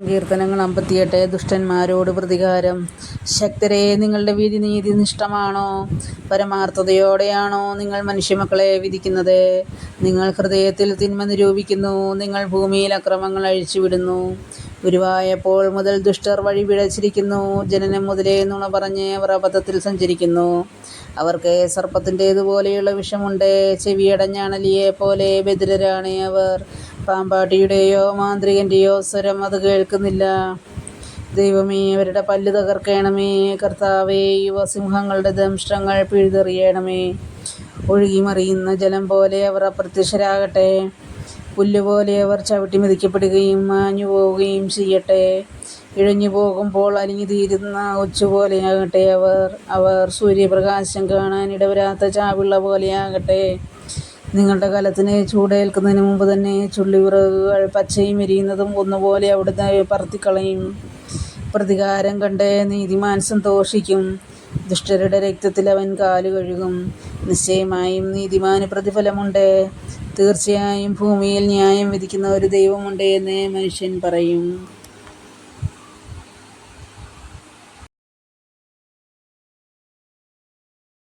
കീർത്തനങ്ങൾ 58. ദുഷ്ടന്മാരോട് പ്രതികാരം. ശക്തരെ, നിങ്ങളുടെ വിധി നീതിനിഷ്ഠമാണോ? പരമാർത്ഥതയോടെയാണോ നിങ്ങൾ മനുഷ്യമക്കളെ വിധിക്കുന്നത്? നിങ്ങൾ ഹൃദയത്തിൽ തിന്മ നിരൂപിക്കുന്നു. നിങ്ങൾ ഭൂമിയിൽ അക്രമങ്ങൾ അഴിച്ചുവിടുന്നു. ഉരുവായപ്പോൾ മുതൽ ദുഷ്ടർ വഴി പിഴച്ചിരിക്കുന്നു. ജനനം മുതലേ നുണ പറഞ്ഞ് അവർ അബദ്ധത്തിൽ സഞ്ചരിക്കുന്നു. അവർക്ക് സർപ്പത്തിൻ്റേതുപോലെയുള്ള വിഷമുണ്ട്. ചെവിയടഞ്ഞ അണലിയെപ്പോലെ ബധിരരാണ് അവർ. പാമ്പാട്ടിയുടെയോ മാന്ത്രികൻ്റെയോ സ്വരം അത് കേൾക്കുന്നില്ല. ദൈവമേ, അവരുടെ പല്ല് തകർക്കണമേ. കർത്താവേ, യുവസിംഹങ്ങളുടെ ദംഷ്ട്രങ്ങൾ പിഴുതെറിയണമേ. ഒഴുകിമറിയുന്ന ജലം പോലെ അവർ അപ്രത്യക്ഷരാകട്ടെ. പുല്ലുപോലെ അവർ ചവിട്ടി മെതിക്കപ്പെടുകയും മാഞ്ഞു പോവുകയും ചെയ്യട്ടെ. ഇഴഞ്ഞു പോകുമ്പോൾ അലിഞ്ഞു തീരുന്ന ഒച്ചുപോലെയാകട്ടെ അവർ സൂര്യപ്രകാശം കാണാൻ ഇടവരാത്ത ചാവിള്ള പോലെയാകട്ടെ. നിങ്ങളുടെ കലത്തിന് ചൂടേൽക്കുന്നതിന് മുമ്പ് തന്നെ ചുള്ളിവിറകുകൾ പച്ചയും എരിയുന്നതും ഒന്നുപോലെ അവിടുന്ന് പറത്തിക്കളയും. പ്രതികാരം കണ്ട് നീതിമാൻ സന്തോഷിക്കും. ദുഷ്ടരുടെ രക്തത്തിൽ അവൻ കാലു കഴുകും. നിശ്ചയമായും നീതിമാന് പ്രതിഫലമുണ്ട്. തീർച്ചയായും ഭൂമിയിൽ ന്യായം വിധിക്കുന്ന ഒരു ദൈവമുണ്ട് എന്ന് മനുഷ്യൻ പറയും.